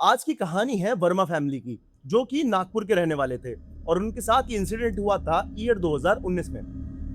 आज की कहानी है वर्मा फैमिली की, जो कि नागपुर के रहने वाले थे और उनके साथ ये इंसिडेंट हुआ था ईयर 2019 में।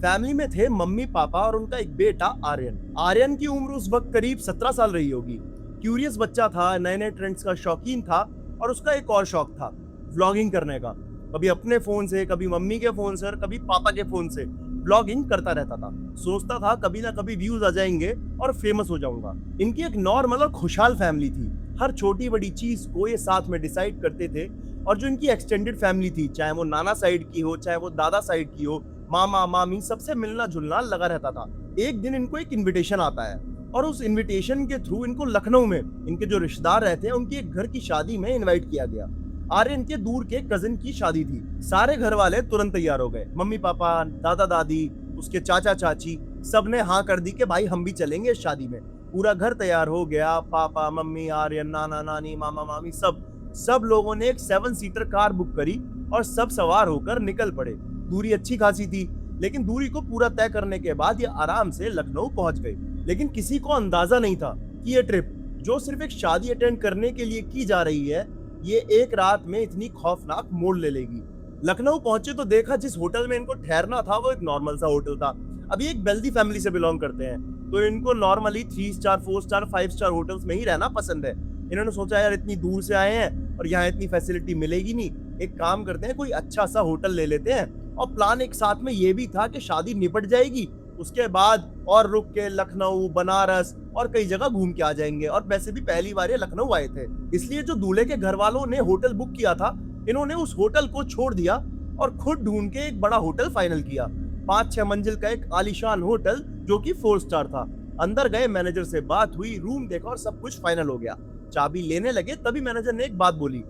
फैमिली में थे मम्मी पापा और उनका एक बेटा आर्यन। आर्यन की उम्र उस वक्त करीब 17 साल रही होगी। क्यूरियस बच्चा था, नए नए ट्रेंड्स का शौकीन था और उसका एक और शौक था, व्लॉगिंग करने का। कभी अपने फोन से, कभी मम्मी के फोन से और कभी पापा के फोन से व्लॉगिंग करता रहता था। सोचता था कभी ना कभी व्यूज आ जाएंगे और फेमस हो जाऊंगा। इनकी एक नॉर्मल और खुशहाल फैमिली थी। हर छोटी बड़ी चीज को ये साथ में डिसाइड करते थे। और जो इनकी एक्सटेंडेड फैमिली थी, चाहे वो नाना साइड की हो चाहे वो दादा साइड की हो, मामा मामी, सबसे मिलना जुलना लगा रहता था। एक दिन इनको एक इनविटेशन आता है और उस इनविटेशन के थ्रू इनको लखनऊ में इनके जो रिश्तेदार रहते हैं उनकी एक घर की शादी में इनवाइट किया गया। आर्यन के दूर के कजिन की शादी थी। सारे घर वाले तुरंत तैयार हो गए। मम्मी पापा, दादा दादी, उसके चाचा चाची, सबने हाँ कर दी कि भाई हम भी चलेंगे इस शादी में। पूरा घर तैयार हो गया। पापा मम्मी, आर्यन, नाना नानी, मामा मामी, सब लोगों ने एक 7 सीटर कार बुक करी और सब सवार होकर निकल पड़े। दूरी अच्छी खासी थी, लेकिन दूरी को पूरा तय करने के बाद ये आराम से लखनऊ पहुंच गए। लेकिन किसी को अंदाजा नहीं था कि ये ट्रिप, जो सिर्फ एक शादी अटेंड करने के लिए की जा रही है, ये एक रात में इतनी खौफनाक मोड़ ले लेगी। लखनऊ पहुंचे तो देखा जिस होटल में इनको ठहरना था वो एक नॉर्मल सा होटल था। अभी एक वेल्दी फैमिली से बिलोंग करते हैं, तो इनको normally 3 star, 4 star, 5 star hotels में ही रहना पसंद है। इन्होंने सोचा यार इतनी दूर से आए हैं और यहाँ इतनी फैसिलिटी मिलेगी नहीं, एक काम करते हैं कोई अच्छा सा होटल ले लेते हैं। और प्लान एक साथ में ये भी था कि शादी निपट जाएगी, उसके बाद और रुक के लखनऊ, बनारस और कई जगह घूम के आ जाएंगे। और वैसे भी पहली बार ये लखनऊ आए थे, इसलिए जो दूल्हे के घर वालों ने होटल बुक किया था, इन्होंने उस होटल को छोड़ दिया और खुद ढूंढ के एक बड़ा होटल फाइनल किया। 5-6 मंजिल का एक आलीशान होटल जो कि 4 स्टार था। अंदर गए, मैनेजर से बात हुई, रूम देखा और सब कुछ फाइनल हो गया। चाबी लेने लगे तभी मैनेजर ने एक बात बोली,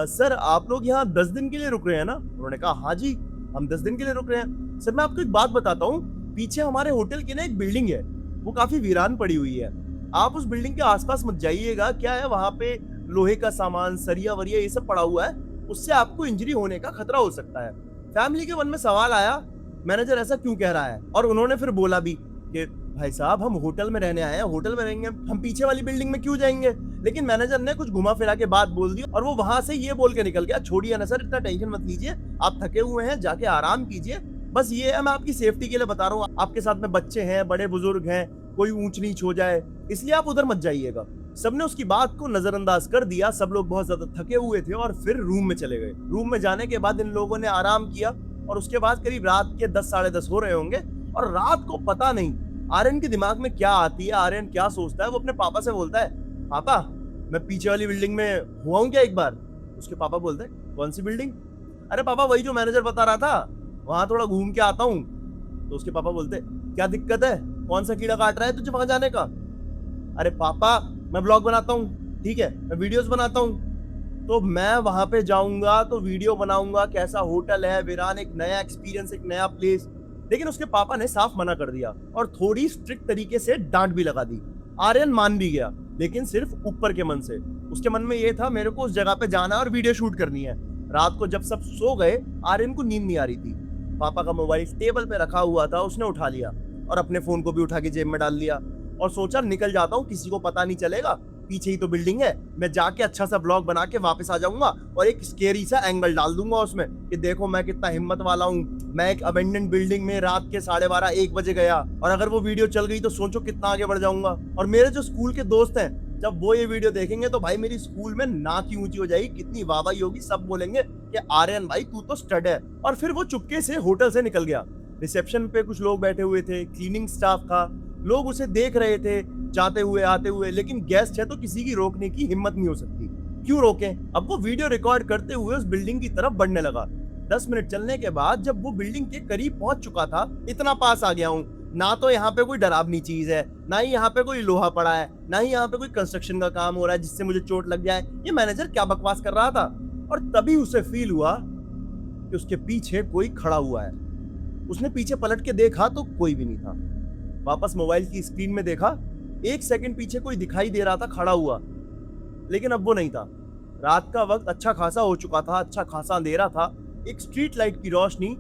सर आप लोग यहाँ 10 दिन के लिए रुक रहे हैं ना? उन्होंने कहा हाँ जी, हम 10 दिन के लिए रुक रहे हैं। सर मैं आपको एक बात बताता हूँ, पीछे हमारे होटल की ना एक बिल्डिंग है, वो काफी वीरान पड़ी हुई है। आप उस बिल्डिंग के आसपास मत जाइएगा। क्या है वहां पे लोहे का सामान, सरिया वरिया ये सब पड़ा हुआ है, उससे आपको इंजरी होने का खतरा हो सकता है। फैमिली के मन में सवाल आया, मैनेजर ऐसा क्यों कह रहा है? और उन्होंने फिर बोला भी कि भाई साहब हम होटल में रहने आए हैं, होटल में रहेंगे, हम पीछे वाली बिल्डिंग में क्यों जाएंगे? लेकिन मैनेजर ने कुछ घुमा फिरा के बात बोल दी और वो वहां से ये बोल के निकल गया, छोड़िए ना सर, इतना टेंशन मत लीजिए, आप थके हुए हैं, जाके आराम कीजिए। बस ये है, मैं आपकी सेफ्टी के लिए बता रहा हूँ, आपके साथ में बच्चे हैं, बड़े बुजुर्ग हैं, कोई ऊंच नीच हो जाए, इसलिए आप उधर मत जाइएगा। सबने उसकी बात को नजरअंदाज कर दिया। सब लोग बहुत ज्यादा थके हुए थे और फिर रूम में चले गए। रूम में जाने के बाद इन लोगों ने आराम किया और उसके बाद करीब रात के 10 साढ़े 10 हो रहे होंगे। और रात को पता नहीं आर्यन के दिमाग में क्या आती है, आर्यन क्या सोचता है, वो अपने पापा से बोलता है, पापा मैं पीछे वाली बिल्डिंग में हुआ हूँ क्या एक बार? उसके पापा बोलते हैं, कौन सी बिल्डिंग? अरे पापा वही जो मैनेजर बता रहा था, वहां थोड़ा घूम के आता हूँ। तो उसके पापा बोलते, क्या दिक्कत है, कौन सा कीड़ा काट रहा है तुझे वहां जाने का? अरे पापा मैं ब्लॉग बनाता हूँ, ठीक है, मैं वीडियोस बनाता हूँ, तो मैं वहां पे जाऊंगा तो वीडियो बनाऊंगा, कैसा होटल है, वीरान, एक नया एक्सपीरियंस, एक नया प्लेस। लेकिन उसके पापा ने साफ मना कर दिया और थोड़ी स्ट्रिक्ट तरीके से डांट भी लगा दी। आर्यन मान भी गया, लेकिन सिर्फ ऊपर के मन से। उसके मन में ये था मेरे को उस जगह पे जाना है और वीडियो शूट करनी है। रात को जब सब सो गए, आर्यन को नींद नहीं आ रही थी। पापा का मोबाइल टेबल पे रखा हुआ था, उसने उठा लिया और अपने फोन को भी उठा के जेब में डाल लिया और सोचा निकल जाता हूँ, किसी को पता नहीं चलेगा, पीछे ही तो बिल्डिंग है, मैं जाके अच्छा सा ब्लॉग बना के वापस आ जाऊंगा और एक स्केरी सा एंगल डाल दूंगा उसमें कि देखो मैं कितना हिम्मत वाला हूँ, मैं एक अबेंडेंड बिल्डिंग में रात के 12:30-1 बजे गया और अगर वो वीडियो चल गई तो सोचो कितना आगे बढ़ जाऊंगा। और मेरे जो स्कूल के दोस्त हैं, जब वो ये वीडियो देखेंगे तो भाई मेरी स्कूल में नाक की ऊंची हो जाएगी, कितनी वाहवाही होगी, सब बोलेंगे कि आर्यन भाई तू तो स्टड है। और फिर वो चुपके से होटल से निकल गया। रिसेप्शन पे कुछ लोग बैठे हुए थे, क्लीनिंग स्टाफ था, लोग उसे देख रहे थे जाते हुए आते हुए, लेकिन गेस्ट है तो किसी की रोकने की हिम्मत नहीं हो सकती, क्यों रोकें। अब वो वीडियो रिकॉर्ड करते हुए उस बिल्डिंग की तरफ बढ़ने लगा। 10 मिनट चलने के बाद जब वो बिल्डिंग के करीब पहुंच चुका था, इतना पास आ गया हूँ, ना तो यहाँ पे कोई डरावनी चीज है, ना ही यहाँ पे कोई लोहा पड़ा है, ना ही यहाँ पे कोई कंस्ट्रक्शन का काम हो रहा है जिससे मुझे चोट लग जाए, ये मैनेजर क्या बकवास कर रहा था। और तभी उसे फील हुआ कि उसके पीछे कोई खड़ा हुआ है। उसने पीछे पलट के देखा तो कोई भी नहीं था। वापस मोबाइल की स्क्रीन में देखा, 1 सेकंड पीछे कोई दिखाई दे रहा था खड़ा हुआ, लेकिन अब वो नहीं था। रात का वक्त अच्छा खासा हो चुका था, अच्छा खासा अंधेरा था, एक स्ट्रीट लाइट की रोशनी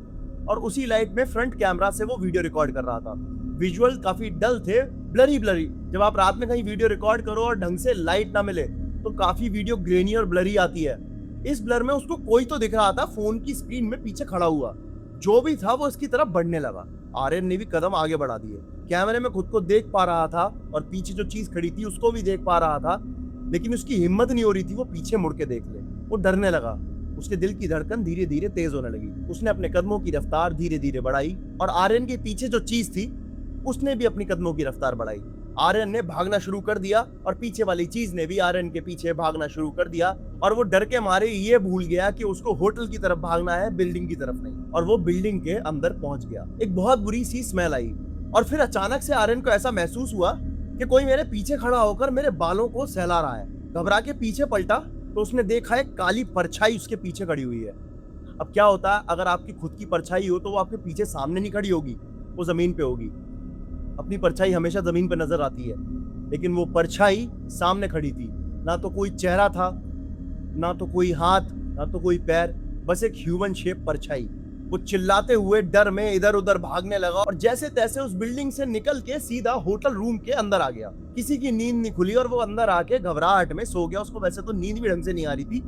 और उसी लाइट में फ्रंट कैमरा से वो वीडियो रिकॉर्ड कर रहा था। विजुअल काफी डल थे, ब्लरी ब्लरी। जब आप रात में कहीं वीडियो रिकॉर्ड करो और ढंग से लाइट ना मिले तो काफी वीडियो ग्रेनी और ब्लरी आती है। इस ब्लर में उसको कोई तो दिख रहा था फोन की स्क्रीन में पीछे खड़ा हुआ। जो भी था वो इसकी तरफ बढ़ने लगा। आर्यन ने भी कदम आगे बढ़ा दिए। कैमरे में खुद को देख पा रहा था और पीछे जो चीज खड़ी थी उसको भी देख पा रहा था, लेकिन उसकी हिम्मत नहीं हो रही थी वो पीछे मुड़ के देख ले। वो डरने लगा। उसके दिल की धड़कन धीरे धीरे तेज होने लगी। उसने अपने कदमों की रफ्तार धीरे धीरे बढ़ाई और आर्यन के पीछे जो चीज थी उसने भी अपनी कदमों की रफ्तार बढ़ाई। आर्यन ने भागना शुरू कर दिया और पीछे वाली चीज ने भी आर्यन के पीछे भागना शुरू कर दिया और वो डर के मारे ये भूल गया कि उसको होटल की तरफ भागना है, बिल्डिंग की तरफ नहीं। और वो बिल्डिंग के अंदर पहुंच गया। एक बहुत बुरी सी स्मेल आई और फिर अचानक से आर्यन को ऐसा महसूस हुआ कि कोई मेरे पीछे खड़ा होकर मेरे बालों को सहला रहा है। घबरा के पीछे पलटा तो उसने देखा एक काली परछाई उसके पीछे खड़ी हुई है। अब क्या होता है, अगर आपकी खुद की परछाई हो तो वो आपके पीछे सामने नहीं खड़ी होगी, वो जमीन पे होगी। अपनी परछाई हमेशा जमीन पे नजर आती है, लेकिन वो परछाई सामने खड़ी थी। ना तो कोई चेहरा था, ना तो कोई हाथ, ना तो कोई पैर, बस एक ह्यूमन शेप परछाई। वो चिल्लाते हुए डर में इधर उधर भागने लगा और जैसे तैसे उस बिल्डिंग से निकल के सीधा होटल रूम के अंदर आ गया। किसी की नींद नहीं खुली और वो अंदर आके घबराहट में सो गया। उसको वैसे तो नींद भी ढंग से नहीं आ रही थी,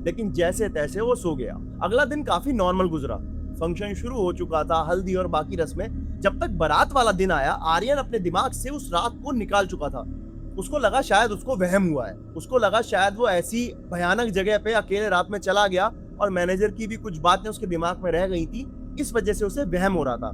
लेकिन जैसे तैसे वो सो गया। अगला दिन काफी नॉर्मल गुजरा। फंक्शन शुरू हो चुका था, हल्दी और बाकी रस्में। जब तक बारात वाला दिन आया, आर्यन अपने दिमाग से उस रात को निकाल चुका था। उसको लगा शायद उसको वहम हुआ है। उसको लगा शायद वो ऐसी भयानक जगह पे अकेले रात में चला गया और मैनेजर की भी कुछ बातें उसके दिमाग में रह गई थी, इस वजह से उसे वहम हो रहा था।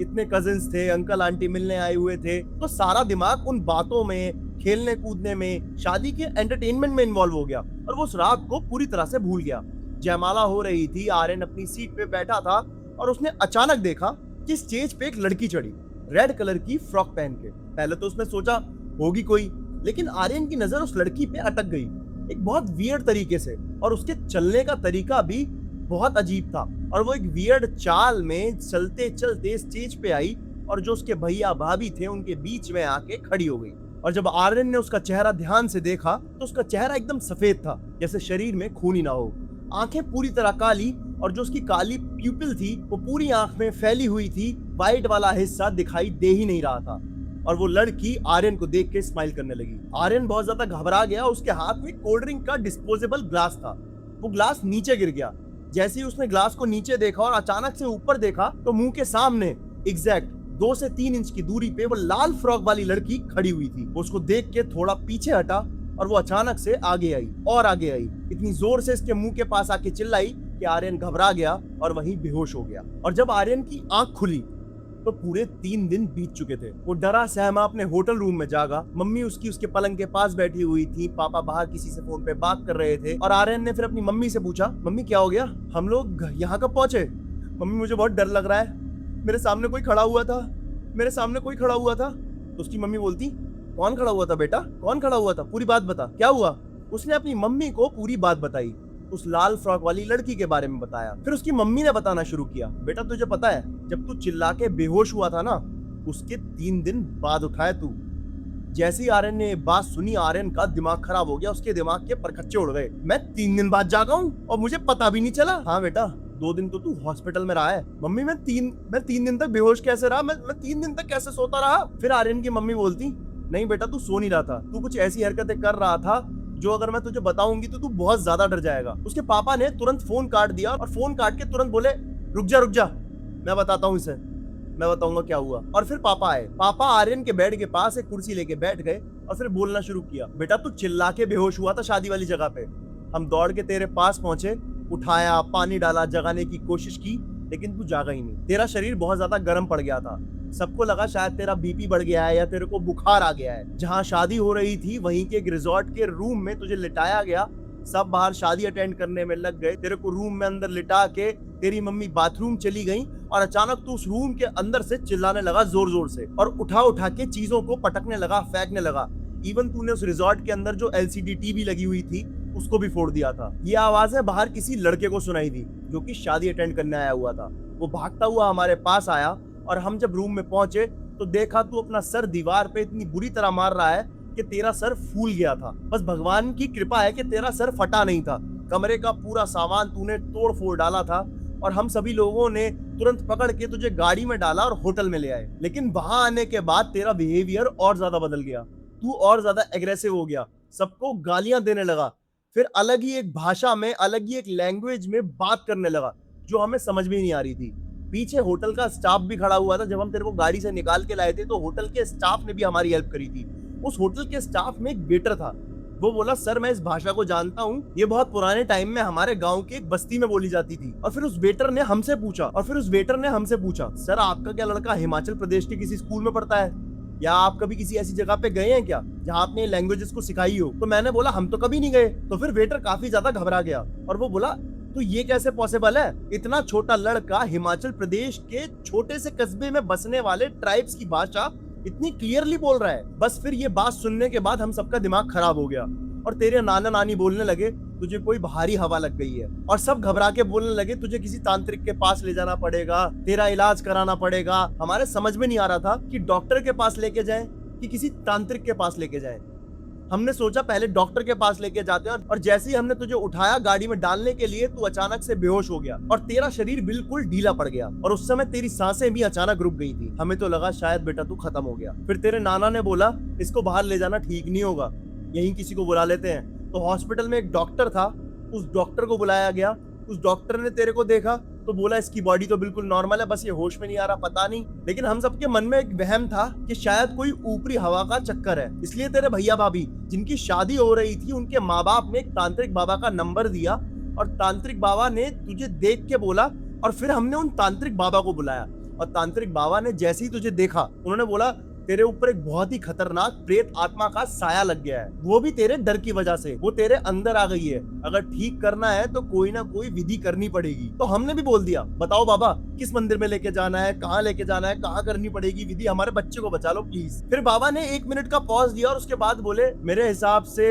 इतने कजिन्स थे, अंकल आंटी मिलने आए हुए थे, तो सारा दिमाग उन बातों में, खेलने कूदने में, शादी के एंटरटेनमेंट में इन्वॉल्व हो गया और वो उस रात को पूरी तरह से भूल गया। जयमाला हो रही थी, आर्यन अपनी सीट पे बैठा था और उसने अचानक देखा कि स्टेज पे एक लड़की चढ़ी, रेड कलर की फ्रॉक पहन के। पहले तो उसने सोचा होगी कोई, लेकिन आर्यन की नजर उस लड़की पे अटक गई एक बहुत वियर्ड तरीके से, और उसके चलने का तरीका भी बहुत अजीब था। और वो एक वियर्ड चाल में चलते चलते स्टेज पे आई और जो उसके भैया भाभी थे उनके बीच में आके खड़ी हो गई। और जब आर्यन ने उसका चेहरा ध्यान से देखा तो उसका चेहरा एकदम सफेद था, जैसे शरीर में खून ही ना हो। आंखें पूरी तरह काली और जो उसकी काली प्यूपिल थी वो पूरी आंख में फैली हुई थी। वाइट वाला हिस्सा दिखाई दे ही नहीं रहा था। और वो लड़की आर्यन को देख के स्माइल करने लगी। आर्यन बहुत ज्यादा घबरा गया। उसके हाथ में कोल्ड ड्रिंक का डिस्पोजेबल ग्लास था। वो ग्लास नीचे गिर गया। जैसे ही उसने ग्लास को नीचे देखा और अचानक से ऊपर देखा तो मुंह के सामने एग्जैक्ट 2 से 3 इंच की दूरी पे वो लाल फ्रॉक वाली लड़की खड़ी हुई थी। वो उसको देख के थोड़ा पीछे हटा और वो अचानक से आगे आई और आगे आई। इतनी जोर से इसके मुंह के पास आके चिल्लाई कि आर्यन घबरा गया और वहीं बेहोश हो गया। और जब आर्यन की आंख खुली तो पूरे 3 दिन बीत चुके थे। वो डरा सहमा अपने होटल रूम में जागा। मम्मी उसके पलंग के पास बैठी हुई थी। पापा बाहर किसी से फोन पे बात कर रहे थे और आर्यन ने फिर अपनी मम्मी से पूछा, मम्मी क्या हो गया, हम लोग यहाँ कब पहुंचे? मम्मी मुझे बहुत डर लग रहा है, मेरे सामने कोई खड़ा हुआ था, मेरे सामने कोई खड़ा हुआ था। तो उसकी मम्मी बोलती, कौन खड़ा हुआ था बेटा, कौन खड़ा हुआ था, पूरी बात बता, क्या हुआ? उसने अपनी मम्मी को पूरी बात बताई, उस लाल फ्रॉक वाली लड़की के बारे में बताया। फिर उसकी मम्मी ने बताना शुरू किया, बेटा तुझे पता है जब तू चिल्ला के बेहोश हुआ था ना, उसके 3 दिन बाद उठाया तू। जैसे ही आर्यन ने बात सुनी, आर्यन का दिमाग खराब हो गया। उसके दिमाग के परखच्चे उड़ गए। मैं 3 दिन बाद जागा हूँ और मुझे पता भी नहीं चला। हाँ बेटा 2 दिन तो तू हॉस्पिटल में रहा है। मम्मी मैं तीन दिन तक बेहोश कैसे रहा, मैं 3 दिन तक कैसे सोता रहा? फिर आर्यन की मम्मी बोलती, नहीं बेटा तू सो नहीं रहा था, तू कुछ ऐसी हरकतें कर रहा था जो अगर मैं तुझे बताऊंगी तो तू बहुत ज्यादा डर जाएगा। उसके पापा ने तुरंत फोन काट दिया और फोन काट के तुरंत बोले, रुक जा, मैं बताता हूँ इसे, मैं बताऊंगा क्या हुआ। और फिर पापा आए। पापा आर्यन के बेड के पास एक कुर्सी लेके बैठ गए और फिर बोलना शुरू किया, बेटा तू चिल्ला के बेहोश हुआ था शादी वाली जगह पे। हम दौड़ के तेरे पास पहुंचे, उठाया, पानी डाला, जगाने की कोशिश की, लेकिन तू जागा ही नहीं। तेरा शरीर बहुत ज्यादा गर्म पड़ गया था। सबको लगा शायद तेरा बीपी बढ़ गया है या तेरे को बुखार आ गया है। जहाँ शादी हो रही थी वहीं के एक रिजॉर्ट के रूम में तुझे लिटाया गया। सब बाहर शादी अटेंड करने में लग गए। तेरे को रूम में अंदर लिटा के तेरी मम्मी बाथरूम चली गई और अचानक तू उस रूम के अंदर से चिल्लाने लगा जोर जोर से और उठा के चीजों को पटकने लगा, फेंकने लगा। इवन तूने उस रिजॉर्ट के अंदर जो LCD टीवी लगी हुई थी उसको भी फोड़ दिया था। ये आवाजें बाहर किसी लड़के को सुनाई दी जो कि शादी अटेंड करने आया हुआ था। वो भागता हुआ हमारे पास आया और हम जब रूम में पहुंचे तो देखा तू अपना सर दीवार पे इतनी बुरी तरह मार रहा है कि तेरा सर फूल गया था। बस भगवान की कृपा है कि तेरा सर फटा नहीं था। कमरे का पूरा सामान तूने तोड़ फोड़ डाला था और हम सभी लोगों ने तुरंत पकड़ के तुझे गाड़ी में डाला और होटल में ले आए। लेकिन वहां आने के बाद तेरा बिहेवियर और ज्यादा बदल गया। तू और ज्यादा एग्रेसिव हो गया। सबको गालियां देने लगा, फिर अलग ही एक भाषा में, अलग ही एक लैंग्वेज में बात करने लगा जो हमें समझ में नहीं आ रही थी। पीछे होटल का स्टाफ भी खड़ा हुआ था। जब हम तेरे को गाड़ी से निकाल के लाए थे तो होटल के स्टाफ ने भी हमारी हेल्प करी थी। उस होटल के स्टाफ में एक वेटर था। वो बोला, सर मैं इस भाषा को जानता हूँ, ये बहुत पुराने टाइम में हमारे गांव की एक बस्ती में बोली जाती थी। और फिर उस वेटर ने हमसे पूछा, सर आपका क्या लड़का हिमाचल प्रदेश के किसी स्कूल में पढ़ता है, या आप कभी किसी ऐसी जगह पे गए हैं क्या जहाँ आपने लैंग्वेजेस को सिखाई हो? तो मैंने बोला, हम तो कभी नहीं गए। तो फिर वेटर काफी ज्यादा घबरा गया और वो बोला, तो ये कैसे पॉसिबल है? इतना छोटा लड़का हिमाचल प्रदेश के छोटे से कस्बे में बसने वाले ट्राइब्स की भाषा इतनी क्लियरली बोल रहा है। बस फिर ये बात सुनने के बाद हम सबका दिमाग खराब हो गया और तेरे नाना नानी बोलने लगे, तुझे कोई भारी हवा लग गई है। और सब घबरा के बोलने लगे, तुझे किसी तांत्रिक के पास ले जाना पड़ेगा, तेरा इलाज कराना पड़ेगा। हमारे समझ में नहीं आ रहा था कि डॉक्टर के पास लेके जाएं कि किसी तांत्रिक के पास लेके जाएं। हमने सोचा पहले डॉक्टर के पास लेके जाते हैं, और जैसे ही हमने तुझे उठाया गाड़ी में डालने के लिए, तू अचानक से बेहोश हो गया और तेरा शरीर बिल्कुल ढीला पड़ गया और उस समय तेरी सांसें भी अचानक रुक गई थी। हमें तो लगा शायद बेटा तू खत्म हो गया। फिर तेरे नाना ने बोला, इसको बाहर ले जाना ठीक नहीं होगा, यहीं किसी को बुला लेते हैं। तो हॉस्पिटल में एक डॉक्टर था, उस डॉक्टर को बुलाया गया। उस डॉक्टर ने तेरे को देखा तो बोला, इसकी बॉडी तो बिल्कुल नॉर्मल है, बस ये होश में नहीं आ रहा, पता नहीं। लेकिन हम सबके मन में एक वहम था कि शायद कोई ऊपरी हवा का चक्कर है। इसलिए तेरे भैया भाभी जिनकी शादी हो रही थी, उनके माँ बाप ने एक तांत्रिक बाबा का नंबर दिया और तांत्रिक बाबा ने तुझे देख के बोला, और फिर हमने उन तांत्रिक बाबा को बुलाया। और तांत्रिक बाबा ने जैसे ही तुझे देखा, उन्होंने बोला, तेरे ऊपर एक बहुत ही खतरनाक प्रेत आत्मा का साया लग गया है, वो भी तेरे डर की वजह से, वो तेरे अंदर आ गई है। अगर ठीक करना है तो कोई ना कोई विधि करनी पड़ेगी। तो हमने भी बोल दिया, बताओ बाबा किस मंदिर में लेके जाना है, कहाँ लेके जाना है, कहाँ करनी पड़ेगी विधि, हमारे बच्चे को बचा लो प्लीज। फिर बाबा ने 1 मिनट का पॉज दिया और उसके बाद बोले, मेरे हिसाब से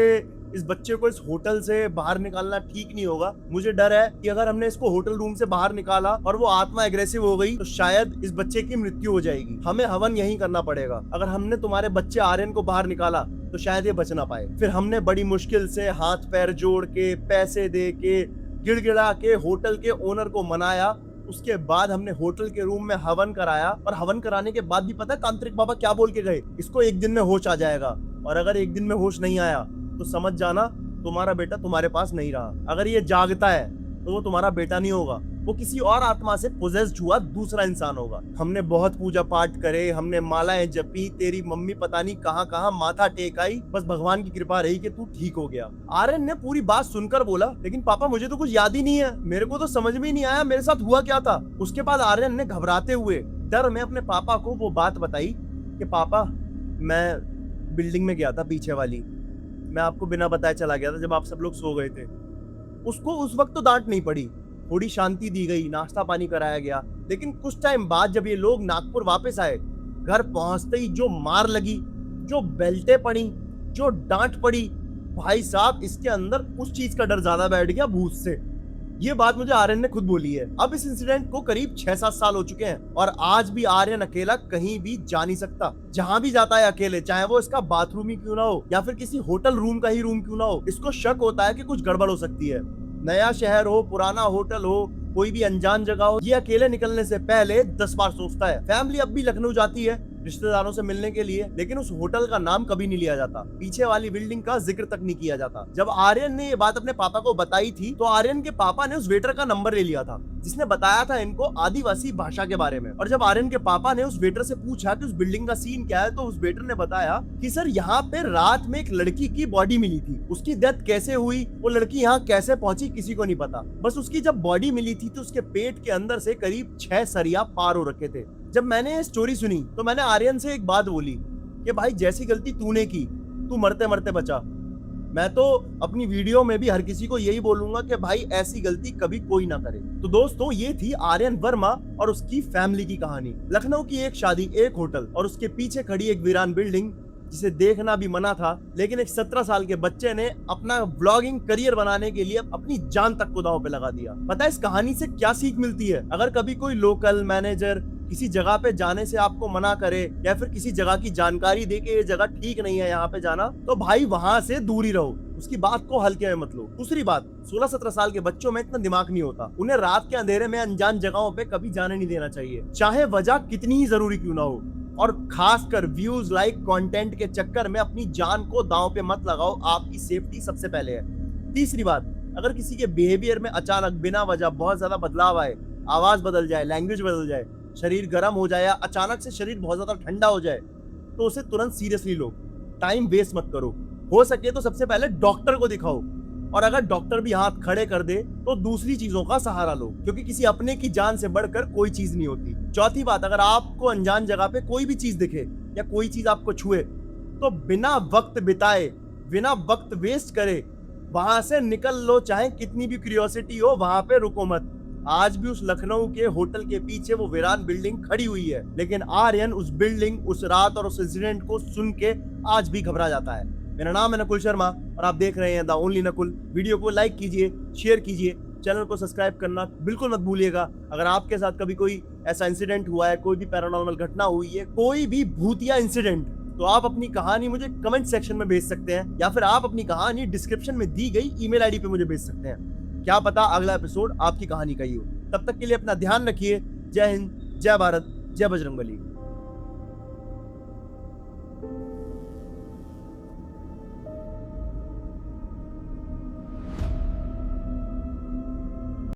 इस बच्चे को इस होटल से बाहर निकालना ठीक नहीं होगा। मुझे डर है कि अगर हमने इसको होटल रूम से बाहर निकाला और वो आत्मा एग्रेसिव हो गई तो शायद इस बच्चे की मृत्यु हो जाएगी। हमें हवन यहीं करना पड़ेगा। अगर हमने तुम्हारे बच्चे आर्यन को बाहर निकाला तो शायद ये बच ना पाए। फिर हमने बड़ी मुश्किल से हाथ पैर जोड़ के, पैसे दे के, गिड़गिड़ा के होटल के ओनर को मनाया। उसके बाद हमने होटल के रूम में हवन कराया, और हवन कराने के बाद भी पता है तांत्रिक बाबा क्या बोल के गए, इसको 1 दिन में होश आ जाएगा, और अगर 1 दिन में होश नहीं आया तो समझ जाना तुम्हारा बेटा तुम्हारे पास नहीं रहा। अगर ये जागता है तो वो तुम्हारा बेटा नहीं होगा, वो किसी और आत्मा से पोजेस्ड हुआ दूसरा इंसान होगा। हमने बहुत पूजा पाठ करे, हमने मालाएं जपी, तेरी मम्मी पता नहीं कहाँ कहाँ माथा टेक आई, बस भगवान की कृपा रही कि तू ठीक हो गया। आर्यन ने पूरी बात सुनकर बोला, लेकिन पापा मुझे तो कुछ याद ही नहीं है, मेरे को तो समझ में ही नहीं आया मेरे साथ हुआ क्या था। उसके बाद आर्यन ने घबराते हुए डर में अपने पापा को वो बात बताई कि पापा मैं बिल्डिंग में गया था पीछे वाली, मैं आपको बिना बताए चला गया था जब आप सब लोग सो गए थे। उसको उस वक्त तो डांट नहीं पड़ी, थोड़ी शांति दी गई, नाश्ता पानी कराया गया। लेकिन कुछ टाइम बाद जब ये लोग नागपुर वापस आए, घर पहुंचते ही जो मार लगी, जो बेल्टें पड़ी, जो डांट पड़ी, भाई साहब इसके अंदर उस चीज का डर ज्यादा बैठ गया भूत से। ये बात मुझे आर्यन ने खुद बोली है। अब इस इंसिडेंट को करीब 6-7 साल हो चुके हैं और आज भी आर्यन अकेला कहीं भी जा नहीं सकता। जहां भी जाता है अकेले, चाहे वो इसका बाथरूम ही क्यों ना हो या फिर किसी होटल रूम का ही रूम क्यों ना हो, इसको शक होता है कि कुछ गड़बड़ हो सकती है। नया शहर हो, पुराना होटल हो, कोई भी अनजान जगह हो, ये अकेले निकलने से पहले 10 बार सोचता है। फैमिली अब भी लखनऊ जाती है रिश्तेदारों से मिलने के लिए, लेकिन उस होटल का नाम कभी नहीं लिया जाता, पीछे वाली बिल्डिंग का जिक्र तक नहीं किया जाता। जब आर्यन ने ये बात अपने पापा को बताई थी तो आर्यन के पापा ने उस वेटर का नंबर ले लिया था जिसने बताया था इनको आदिवासी भाषा के बारे में। और जब आर्यन के पापा ने उस वेटर से पूछा कि उस बिल्डिंग का सीन क्या है, तो उस वेटर ने बताया कि सर यहाँ पे रात में एक लड़की की बॉडी मिली थी, उसकी डेथ कैसे हुई, वो लड़की यहाँ कैसे पहुंची, किसी को नहीं पता। बस उसकी जब बॉडी मिली थी तो उसके पेट के अंदर से करीब 6 सरिया पार हो रखे थे। जब मैंने ये स्टोरी सुनी तो मैंने आर्यन से एक बात बोली कि भाई जैसी गलती तूने की, तू मरते मरते बचा। मैं तो अपनी वीडियो में भी हर किसी को यही बोलूंगा कि भाई ऐसी गलती कभी कोई ना करे। तो दोस्तों ये थी आर्यन वर्मा और उसकी फैमिली की कहानी। लखनऊ की एक शादी, एक होटल और उसके पीछे खड़ी एक वीरान बिल्डिंग जिसे देखना भी मना था, लेकिन एक 17 साल के बच्चे ने अपना व्लॉगिंग करियर बनाने के लिए अपनी जान तक को दांव पे लगा दिया। पता है इस कहानी से क्या सीख मिलती है? अगर कभी कोई लोकल मैनेजर किसी जगह पे जाने से आपको मना करे या फिर किसी जगह की जानकारी दे के ये जगह ठीक नहीं है यहाँ पे जाना, तो भाई वहां से दूर ही रहो, उसकी बात को हल्के में मत लो। दूसरी बात, 16-17 साल के बच्चों में इतना दिमाग नहीं होता, उन्हें रात के अंधेरे में अनजान जगहों पे कभी जाने नहीं देना चाहिए, चाहे वजह कितनी ही जरूरी क्यों ना हो। और खासकर व्यूज, लाइक, कंटेंट के चक्कर में अपनी जान को दांव पे मत लगाओ। आपकी सेफ्टी सबसे पहले है। तीसरी बात, अगर किसी के बिहेवियर में अचानक बिना वजह बहुत ज्यादा बदलाव आए, आवाज बदल जाए, लैंग्वेज बदल जाए, शरीर गर्म हो जाए या अचानक से शरीर बहुत ज्यादा ठंडा हो जाए, तो उसे तुरंत सीरियसली लो। टाइम वेस्ट मत करो। हो सके तो सबसे पहले डॉक्टर को दिखाओ, और अगर डॉक्टर भी हाथ खड़े कर दे तो दूसरी चीजों का सहारा लो, क्योंकि किसी अपने की जान से बढ़कर कोई चीज नहीं होती। चौथी बात, अगर आपको अनजान जगह पे कोई भी चीज दिखे या कोई चीज आपको छुए, तो बिना वक्त बिताए, बिना वक्त वेस्ट करे वहां से निकल लो। चाहे कितनी भी क्यूरियोसिटी हो, वहां पे रुको मत। आज भी उस लखनऊ के होटल के पीछे वो वीरान बिल्डिंग खड़ी हुई है, लेकिन आर्यन उस बिल्डिंग, उस रात और उस इंसिडेंट को सुन के आज भी घबरा जाता है। मेरा नाम है नकुल शर्मा और आप देख रहे हैं द ओनली नकुल। वीडियो को लाइक कीजिए, शेयर कीजिए, चैनल को सब्सक्राइब करना बिल्कुल मत भूलिएगा। अगर आपके साथ कभी कोई ऐसा इंसिडेंट हुआ है, कोई भी पैरानॉर्मल घटना हुई है, कोई भी भूतिया इंसिडेंट, तो आप अपनी कहानी मुझे कमेंट सेक्शन में भेज सकते हैं, या फिर आप अपनी कहानी डिस्क्रिप्शन में दी गई ईमेल आईडी पे मुझे भेज सकते हैं। क्या पता अगला एपिसोड आपकी कहानी का ही हो। तब तक के लिए अपना ध्यान रखिए। जय हिंद, जय भारत, जय बजरंगबली।